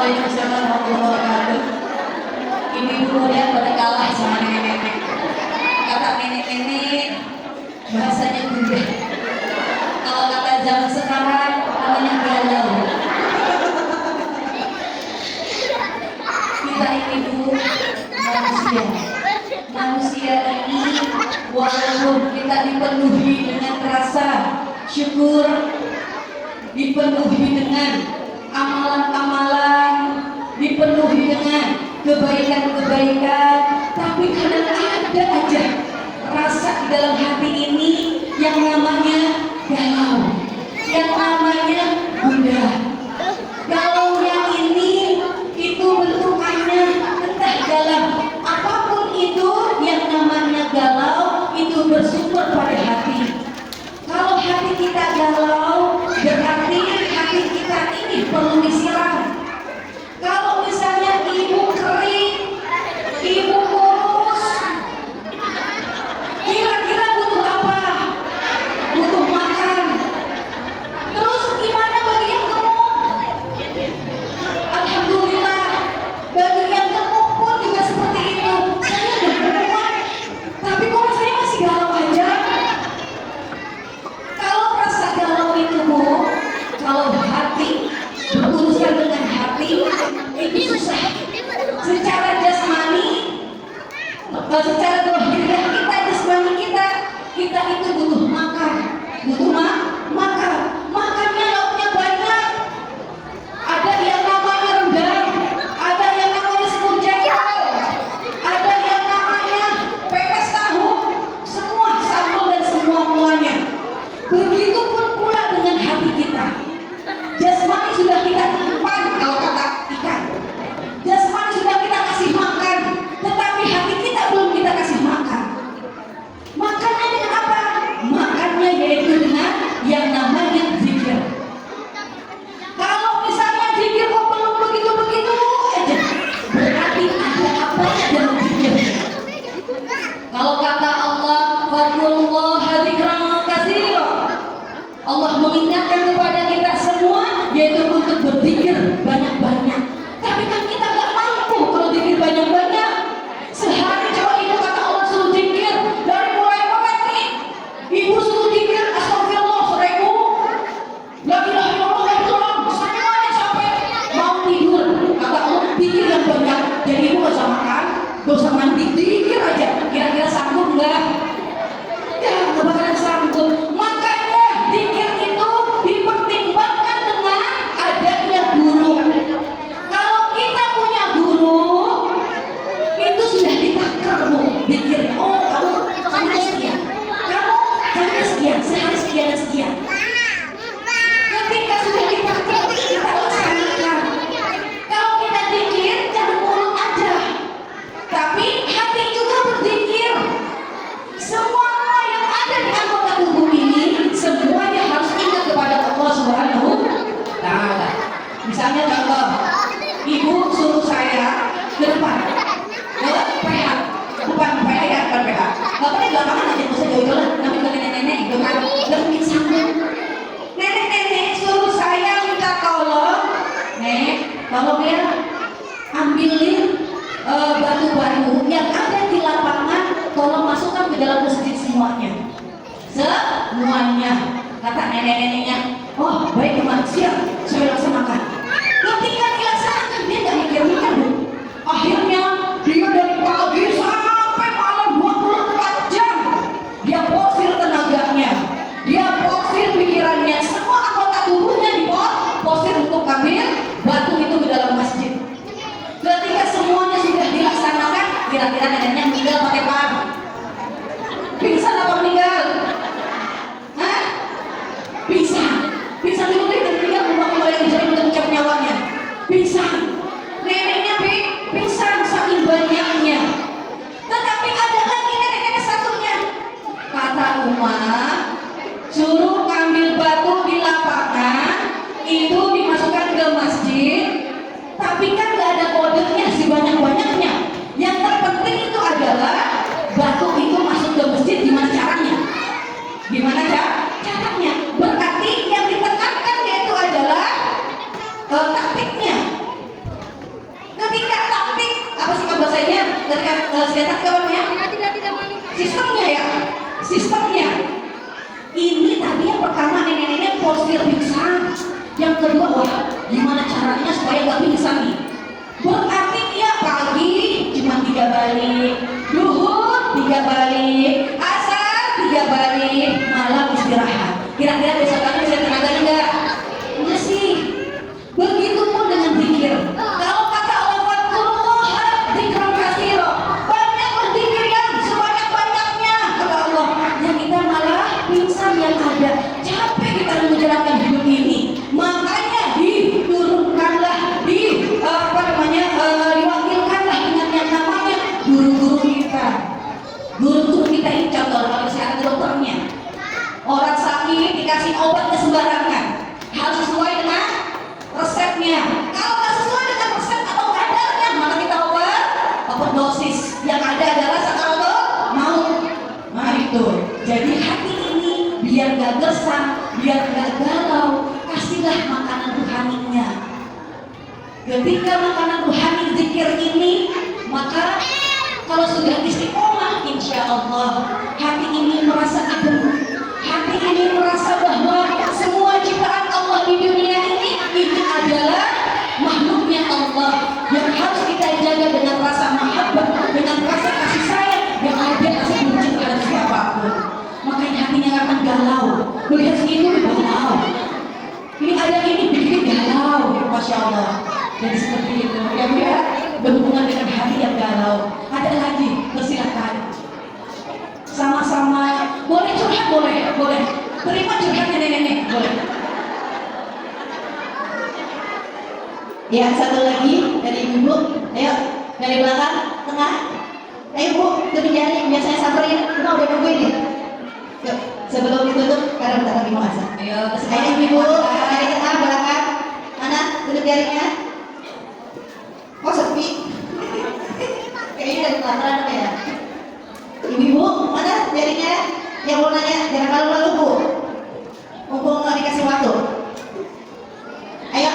Waalaikumsalam warahmatullahi wabarakatuh. Ibu-ibu ya pada kalah sama nenek-nenek. Kata nenek-nenek bahasanya bunda. Kalau kata zaman sekarang namanya galau. Kita ini bu manusia. Manusia ini walaupun kita dipenuhi dengan rasa syukur, dipenuhi dengan amalan-amalan, dipenuhi dengan kebaikan-kebaikan, tapi kadang ada aja rasa di dalam hati ini yang namanya galau, yang namanya gundah. Galaunya ini itu bentukannya entah dalam apapun itu yang namanya galau itu bersumber pada hati. Kalau hati kita galau berarti hati kita ini perlu istirahat. Kalau misalnya ibu kering, ibu kurus, kira-kira butuh apa? Butuh makan. Terus gimana bagi yang gemuk? Alhamdulillah, bagi yang gemuk pun juga seperti itu. Saya udah gemuk, tapi kok saya masih galau aja? Kalau rasa galau itu bu, kalau hati berurusan dengan hati itu susah. Secara jasmani, secara dohirnya kita jasmani kita itu butuh makan, butuh makan. Makannya lauknya banyak. Ada yang namanya rendang, ada yang namanya semur jengkol, ada yang namanya pepes tahu, semua sambal dan semua muanya. Begitupun pula dengan hati kita. Jasmani sudah kita timpan kalau kata ikan. Jasmani sudah kita kasih makan, tetapi hati kita belum kita kasih makan. Makannya dengan apa? Makannya yaitu dengan yang namanya zikir. Kalau misalnya zikir kok belum begitu-begitu aja, berarti ada apa dalam zikir. Kalau kata Allah, fadkurullaha dzikran katsira. Allah mengingatkan kepada kita semua yaitu untuk berzikir banyak-banyak. Tapi kan kita nggak mampu kalau zikir banyak-banyak. Sehari coba ibu kata Allah suruh zikir dari mulai melek nih. Ibu suruh zikir astagfirullah 1000, la ilaha illallah, la ilaha illallah, semuanya sampai mau tidur. Kata Allah zikir yang banyak. Jadi ibu nggak usah makan, nggak usah mandi, zikir aja. Kira-kira sanggup nggak? Ya nggak bakalan sanggup. Makanya zikir itu dipertimbangkan dengan adanya guru. Kalau kita punya guru, itu sudah ditakar bu zikirnya. Oh kamu sekian, kamu sekian, sehari sekian dan sekian. Ketika sudah ditakar kita laksanakan. Kalau kita zikir jangan mulut aja, tapi hati juga berzikir. Semua yang ada di anggota tubuh ini semuanya harus ingat kepada Allah Subhanahu wa Ta'ala. Misalnya contoh, ibu suruh saya ke depan, ke PH, bukan PH ya, bukan PH. Gak boleh belakangan aja, bisa jauh-jauh, nanti ke nenek-nenek gitu kan, gak mungkin sanggup. Nenek-nenek suruh saya minta tolong, Nek, tolong ya ambilin batu-batu yang ada di lapangan, tolong masukkan ke dalam masjid semuanya. Kata nenek-neneknya, oh baik teman, siap, saya laksanakan. Ketika dilaksanakan dia nggak mikir-mikir bu. Akhirnya dia dari pagi sampai malam 24 jam dia porsir tenaganya, dia porsir pikirannya, semua anggota tubuhnya diporsir untuk ambil batu itu ke dalam masjid. Ketika semuanya sudah dilaksanakan, kira-kira neneknya meninggal pakai apa? Pingsan apa meninggal? Hah? Pingsan dulu deh, dan meninggal membawa yang bisa mengucap nyawanya. Pingsan. Neneknya pingsan saking banyaknya. Tetapi ada lagi nenek-nenek satunya. Kata Umar, suruh ambil batu di lapangan, itu dimasukkan ke masjid. Tapi kan gak ada kodenya sebanyak-banyaknya. Yang terpenting itu adalah batu itu masuk ke masjid. Gimana caranya? Gimana caranya? Berarti yang ditekankan yaitu adalah taktiknya. Lihat kawannya. Sistemnya ya, sistemnya. Ini tadi yang pertama nenek-nenek postur pingsan. Yang kedua, wah gimana caranya supaya gak pingsan nih? Berarti dia pagi cuma 3 balik, duhur 3 balik, asar 3 balik, malam istirahat. Kira-kira besokannya bisa tenaga enggak? Enggak sih. Begitupun dengan zikir. Kalau kata Allah "Fadkurullah dzikran katsira", banyak berzikir yang sebanyak-banyaknya kata Allah. Yang kita malah pingsan yang ada. Capek kita menjalankan hidup ini. Makanya diturunkanlah diwakilkanlah dengan yang namanya guru-guru kita. Guru-guru kita ini contoh kalau sekarang dokternya. Orang sakit dikasih obat ke sembarangan. Harus sesuai dengan resepnya. Kalau nggak sesuai dengan resep atau kadarnya, maka kita overdosis. Yang ada adalah sakaratul maut. Nah itu. Jadi hati ini biar gak gersang, biar gak galau, kasihlah makanan rohaninya. Ketika makanan rohani zikir ini, maka kalau sudah istiqomah, insya Allah hati ini merasa adem. Hati ini merasa bahwa semua ciptaan Allah di dunia ini adalah makhluknya Allah yang harus kita jaga dengan rasa mahabbah, dengan rasa kasih sayang yang ada rasa benci kepada siapapun. Makanya hatinya akan galau. Melihat itu galau. Ini ada ini bikin galau, masya Allah. Jadi seperti itu, ya Bu ya, berhubungan dengan hati yang galau. Ada lagi, persilakan. Sama-sama, boleh curhat, boleh. Terima curhatnya nenek-nenek, boleh. Ya, satu lagi dari ibu. Ayo, dari belakang, tengah. Ayo Bu, tutup jari, biar saya samperin. Kita udah nungguin nih. Yuk, sebelum ditutup, karena bentar lagi mau azan. Ayo, ibu, dari tengah, belakang. Mana? Tutup jarinya. Kok sepi? Kayaknya dari pelataran ya. Ibu, mana jarinya? Yang mau nanya, jangan malu-malu Bu. Mumpung nggak dikasih waktu. Ayo,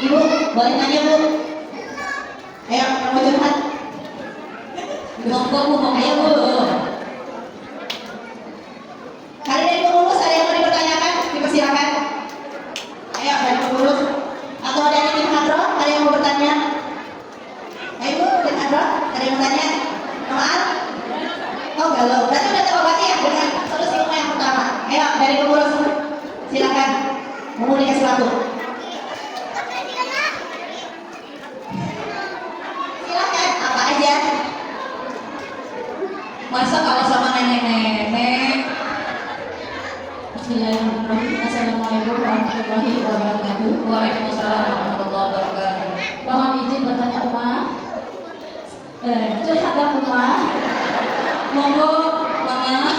Ibu, boleh nanya Bu. Ayo, mau curhat. Monggo Bu, ayo Bu. Kali dari pengurus ada yang mau dipertanyakan? Dipersilakan. Ayo, dari pengurus. Atau dari tim hadroh, ada yang mau bertanya? Ayo Bu, tim hadroh, ada yang mau tanya? Maaf. Oh galau, berarti udah terobati ya dengan solusi rumah yang pertama. Ayo dari pengurus, silakan. Mau dikasih waktu. Silakan, apa aja. Masa kalau sama nenek-nenek. Bismillahirrahmanirrahim. Assalamualaikum warahmatullahi wabarakatuh. Waalaikumsalam warahmatullahi wabarakatuh. Mohon izin bertanya Umar. Curhat dan Umar. Monggo, Mama.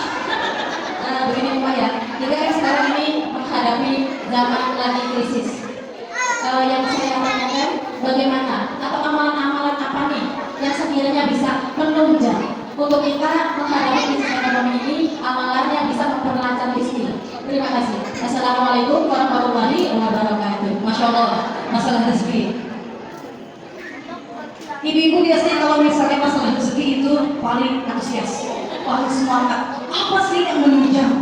Begini Umar ya. Kita kan sekarang ini menghadapi zaman lagi krisis. Yang saya tanyakan, bagaimana atau amalan-amalan apa nih yang sekiranya bisa menunjang untuk kita menghadapi krisis ekonomi ini, amalannya bisa memperlancar rezeki. Terima kasih. Assalamualaikum warahmatullahi wabarakatuh. Masya Allah, masalah rezeki. Ibu-ibu biasanya kalau misalnya masalah rezeki itu paling antusias, paling semangat. Apa sih yang menunjang?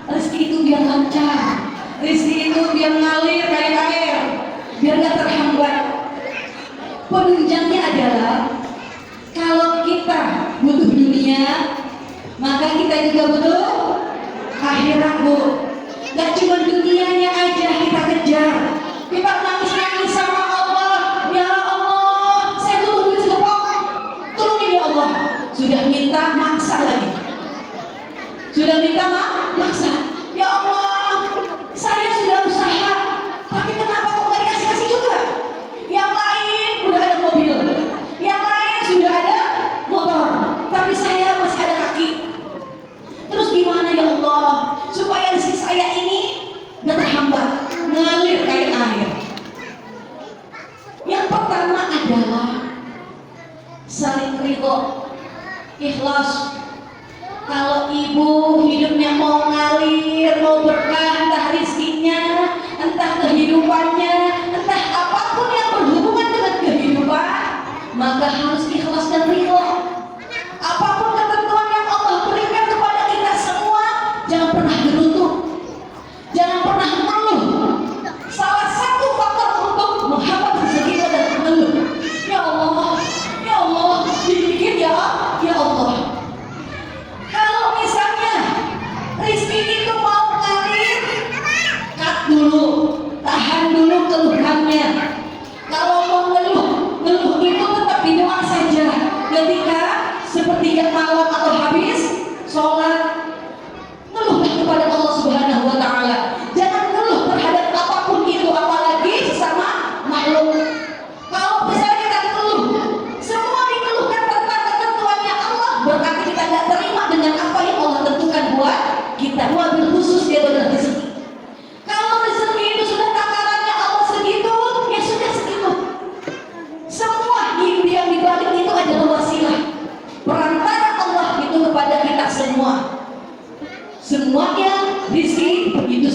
Rezeki itu biar lancar, rezeki itu biar ngalir kayak air, biar gak terhambat. Penunjangnya adalah kalau kita butuh dunia, maka kita juga butuh akhirat Bu. Gak cuma dunianya aja kita kejar. Kita nangis-nangis sama Allah. Ya Allah, saya butuh duit sekepok. Tolongin ya Allah. Sudah minta maksa lagi. Sudah minta maksa. Ya Allah, saya sudah usaha, tapi kenapa kok gak dikasih-kasih juga? Yang lain udah ada mobil, yang lain sudah ada motor, tapi saya masih ada kaki. Terus gimana ya Allah supaya rezeki saya ini gak terhambat, ngalir kayak air? Yang pertama adalah saling ridho, ikhlas. Kalau ibu hidupnya mau ngalir, mau berkah, entah rizkinya, entah kehidupannya, entah apapun yang berhubungan dengan kehidupan, maka harus ikhlas dan ridho.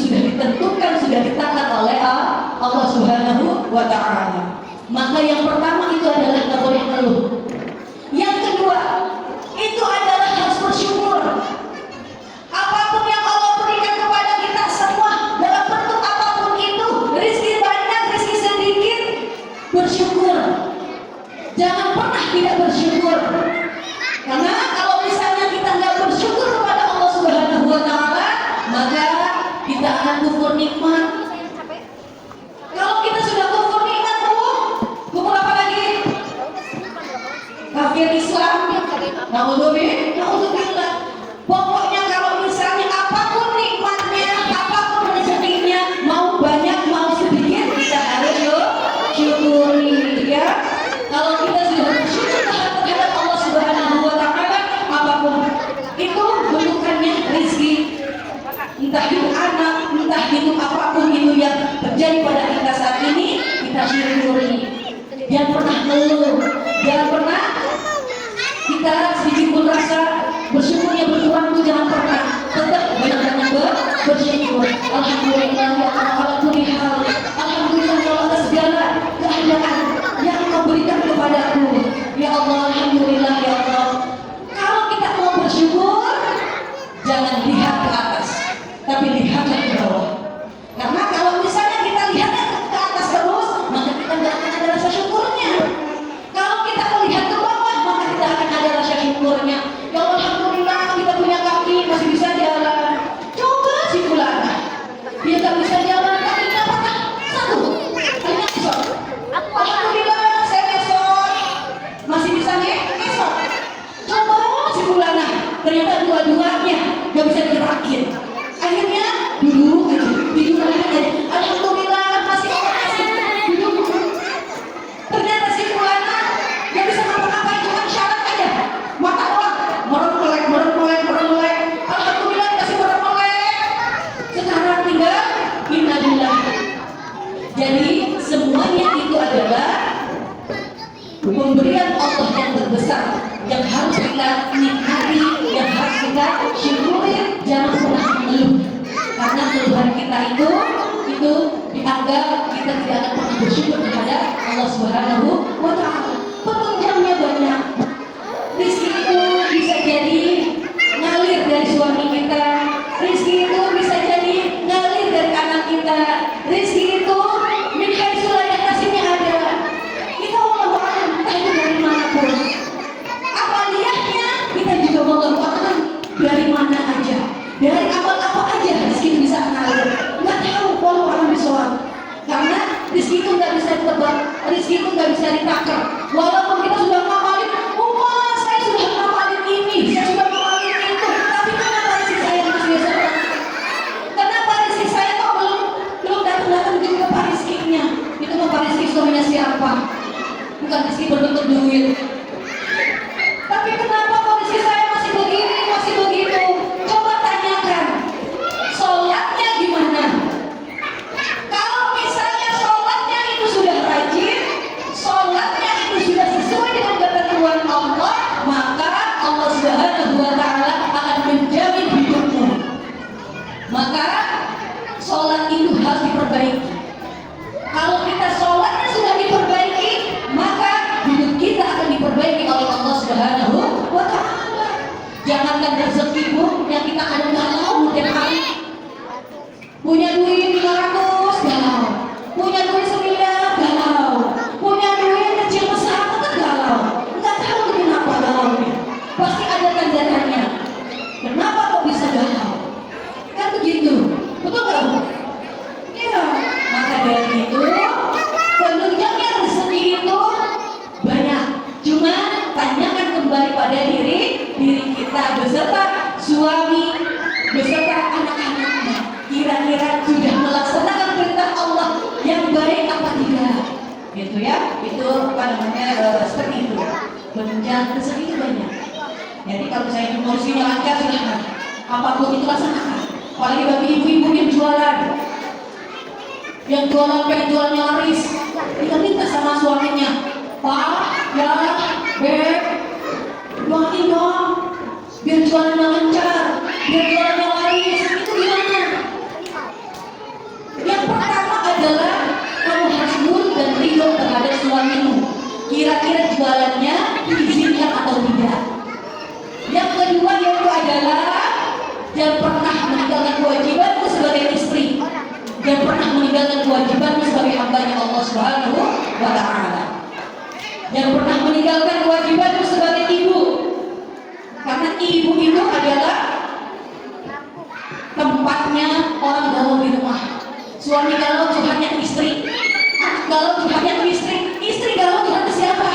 sudah ditentukan, sudah ditetapkan oleh Allah Subhanahu wa Ta'ala. Maka yang pertama itu adalah nggak boleh ngeluh. Yang kedua itu adalah harus bersyukur. Apapun yang Allah berikan kepada kita semua dalam bentuk apapun itu, rezeki banyak, rezeki sedikit, bersyukur. Jangan pernah tidak bersyukur. Karena kalau misalnya kita nggak bersyukur kepada Allah Subhanahu wa Ta'ala, maka kita akan kufur nikmat. Kalau kita sudah kufur nikmat, kufur apa lagi? Kafir Islam. Naudzubillah. Pokoknya kalau misalnya apapun nikmatnya, apapun rezekinya, mau banyak mau sedikit, kita harus syukuri, ya. Kalau kita sudah bersyukur terhadap Allah Subhanahu wa Ta'ala, apapun itu bentukannya rezeki, entah itu anak, entah itu apapun itu yang terjadi pada kita saat ini, kita syukuri. Jangan pernah ngeluh, jangan pernah kita sedikit pun rasa bersyukurnya berkurang, itu jangan pernah. Tetap banyak-banyak bersyukur. Alhamdulillah ya Allah, alhamdulillah, alhamdulillah ya Allah, segala keadaan yang Kau berikan kepadaku, ya Allah, alhamdulillah ya Allah. Kalau kita mau bersyukur, jangan lihat ke atas, tapi lihatlah ke bawah. Karena kalau misalnya kita lihat ke atas terus, maka kita tidak akan ada rasa syukurnya. Kalau kita melihat ke bawah, maka kita akan ada rasa syukurnya. Ya Allah, alhamdulillah kita punya kaki, masih bisa jalan. Coba si Fulana, dia tak bisa jalan, kakinya patah satu, kakinya besok. Alhamdulillah saya besok masih bisa ngesot. Coba si Fulana, ternyata dua-duanya gak bisa digerakin. Akhirnya duduk aja, tidur aja. Alhamdulillah masih duduk. Ternyata si Fulana gak bisa ngapa-ngapain, cuma syarat aja. Mata doang, merem melek. Alhamdulillah masih merem melek. Sekarang tinggal innalillah. Jadi semuanya itu adalah pemberian Allah yang terbesar, yang harus kita nikmati, yang harus kita syukuri. Jangan pernah mengeluh, karena keluhan kita itu dianggap kita tidak akan pernah bersyukur kepada Allah Subhanahu wa Ta'ala. Penunjangnya banyak. Rizki itu bisa jadi ngalir dari suami kita, rizki itu bisa jadi ngalir dari anak kita, rizki itu min haitsu la yahtasibnya ada. Kita wallahu a'lam, entah itu dari manapun. Amaliyahnya kita juga wallahu a'lam dari mana aja, dari amal apa aja rizki itu bisa ngalir. Nggak tahu, wallahu a'lam bishawab. Karena rizki itu nggak bisa ditebak, rizki itu nggak bisa ditakar. Walaupun kita sudah ngamalin, saya sudah ngamalin ini, saya sudah ngamalin itu, tapi kenapa rizki saya masih biasa? Kenapa rizki saya kok belum datang juga Pak rizkinya? Itu mau Pak rizki suaminya siapa? Bukan rizki berbentuk duit. Tapi kenapa kok rizki saya masih begini, masih begitu? Coba tanyakan, sholatnya gimana? Kalau misalnya sholatnya itu sudah rajin, sholatnya itu sudah sesuai dengan ketentuan Allah, maka Allah Subhanahu wa Ta'ala akan menjamin hidupmu. Maka sholat itu harus diperbaiki. Kalau kita sholatnya sudah diperbaiki, maka hidup kita akan diperbaiki oleh Allah Subhanahu wa Ta'ala. Jangankan rezekimu yang kita ada galau tiap hari. Punya duit 500 galau, punya duit 1 miliar galau, punya duit kecil besar tetap galau. Nggak tahu kenapa galaunya. Pasti ada ganjarannya. Kenapa kok bisa galau? Kan begitu, betul nggak? Iya. Maka dari itu penunjangnya rezeki itu banyak. Cuma tanyakan kembali pada diri kita beserta suami, beserta anak-anaknya. Kira-kira sudah melaksanakan perintah Allah yang baik apa tidak? Gitu ya, itu apa namanya seperti itu. Penunjang rezeki itu banyak. Jadi kalau saya mau rezekinya lancar, silahkan. Apapun itu laksanakan. Apalagi bagi ibu-ibu yang jualan, pengen jualannya laris, kita minta sama suaminya, Pak, ya, Beb, doain dong, biar jualannya lancar, biar jualannya laris. Itu gimana? kewajibanmu sebagai hambanya Allah Subhanahu wa Ta'ala. Yang pernah meninggalkan kewajibanmu sebagai ibu, karena ibu itu adalah tempatnya orang galau di rumah. Suami galau curhatnya ke istri, anak galau curhatnya ke istri galau curhat ke siapa?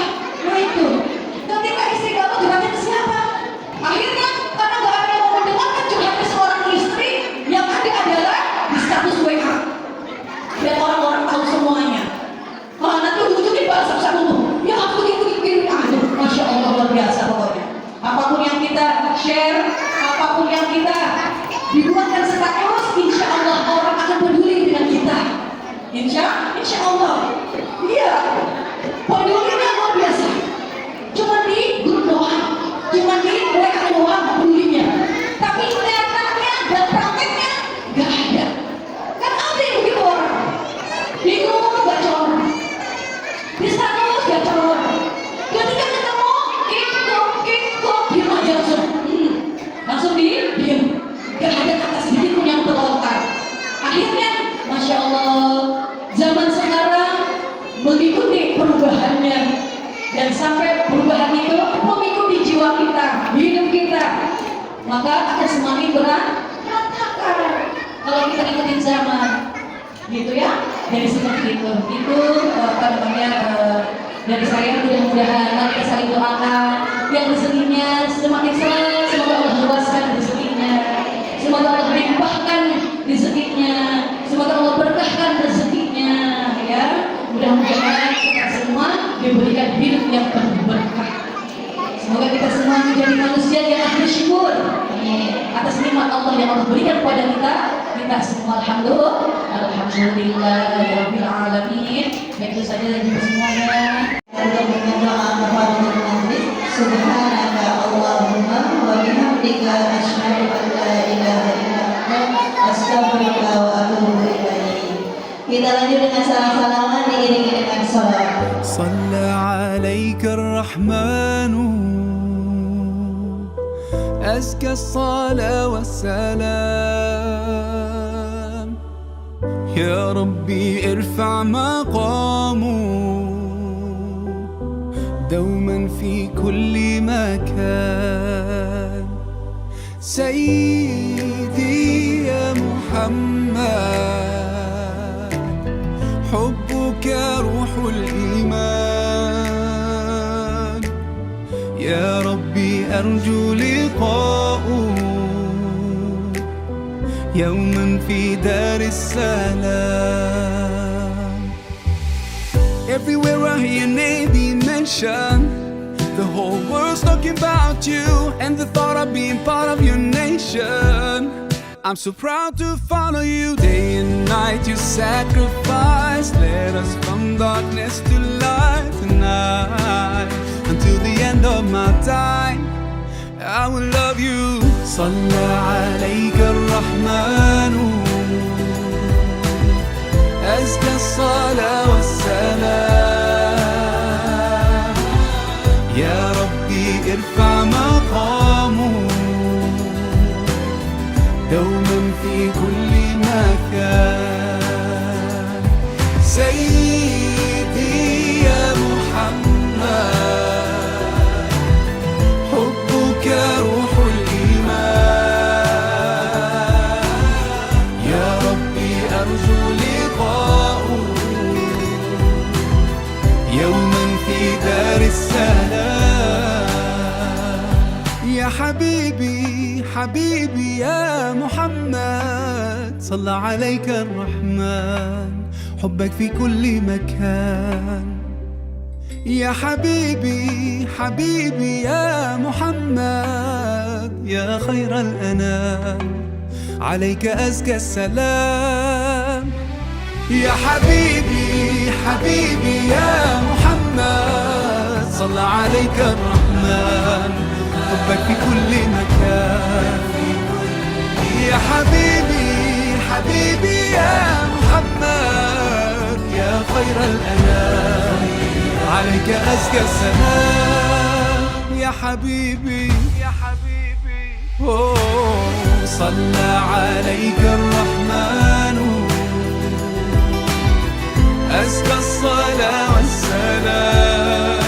Nah itu, ketika istri galau curhatnya ke siapa? Akhirnya karena gak ada yang mau mendengarkan curhatnya seorang istri, yang ada adalah di status WA, biar orang-orang tahu semuanya. Nanti ujung-ujungnya balas satu-satu, ya aku begini, aduh, Masya Allah, luar biasa pokoknya. Apapun yang kita share, apapun yang kita dibuatkan status, insya Allah orang akan peduli dengan kita. Insya Allah. Iya, pedulinya luar biasa. Cuma di grup doang, cuma di WA doang pedulinya. Tapi nyatanya dan prakteknya gak ada. Kan ada yang begitu orang. Di grup gak color, di status gak color. Ketika ketemu, kikuk, diam aja langsung diam. Gak ada kata sedikit pun yang terlontar. Akhirnya, Masya Allah, zaman sekarang mengikuti perubahannya, dan sampai perubahan itu mengikuti jiwa kita, hidup kita, maka akan semakin berantakan kalau kita ikutin zaman, gitu ya. Jadi seperti itu apa namanya, dari saya, mudah-mudahan mari kita saling doakan yang rezekinya semakin senang, semoga Allah luaskan rezekinya, semoga Allah limpahkan rezekinya, semoga Allah berkahkan rezekinya, ya. Mudah-mudahan kita semua diberikan hidup yang penuh berkah. Semoga kita semua menjadi manusia yang bersyukur atas nikmat Allah yang Allah berikan kepada kita semua. Alhamdulillahirabbil alamin. Itu saja dari semuanya. Untuk berdoa kepada Nabi, Subhanaka Allahumma wa bihamdika asyhadu an la ilaha illa anta astaghfiruka wa atubu ilaik. Kita lanjut dengan salam-salaman diiringi dengan shalawat. صلى عليك الرحمن أزكى الصلاة والسلام يا ربي ارفع مقامه دوما في كل مكان سيدي يا محمد حبك روح الإيمان يا ربي أرجو لقاءه يوما في دار السلام. Everywhere I hear your name be mentioned, the whole world's talking about you and the thought of being part of your nation. I'm so proud to follow you day and night. You sacrifice, led us from darkness to light tonight. Until the end of my time, I will love you. صلى عليك الرحمن أزكى الصلاة والسلام يا ربي ارفع مقامه دوما في كل مكان سيدي يا محمد حبك روح الإيمان يا ربي أرجو لقاءه يوما في دار السلام. يا حبيبي حبيبي يا محمد صلى عليك الرحمن حبك في كل مكان. يا حبيبي حبيبي يا محمد يا خير الأنام عليك أزكى السلام. يا حبيبي حبيبي يا محمد صلى عليك الرحمن حبك في كل مكان. يا حبيبي حبيبي يا محمد يا خير الأنام عليك أزكى السلام. يا حبيبي يا حبيبي صلى عليك الرحمن أزكى الصلاة والسلام.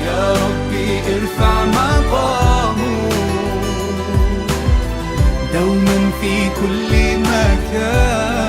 يا ربي ارفع مقامه دوما في كل مكان.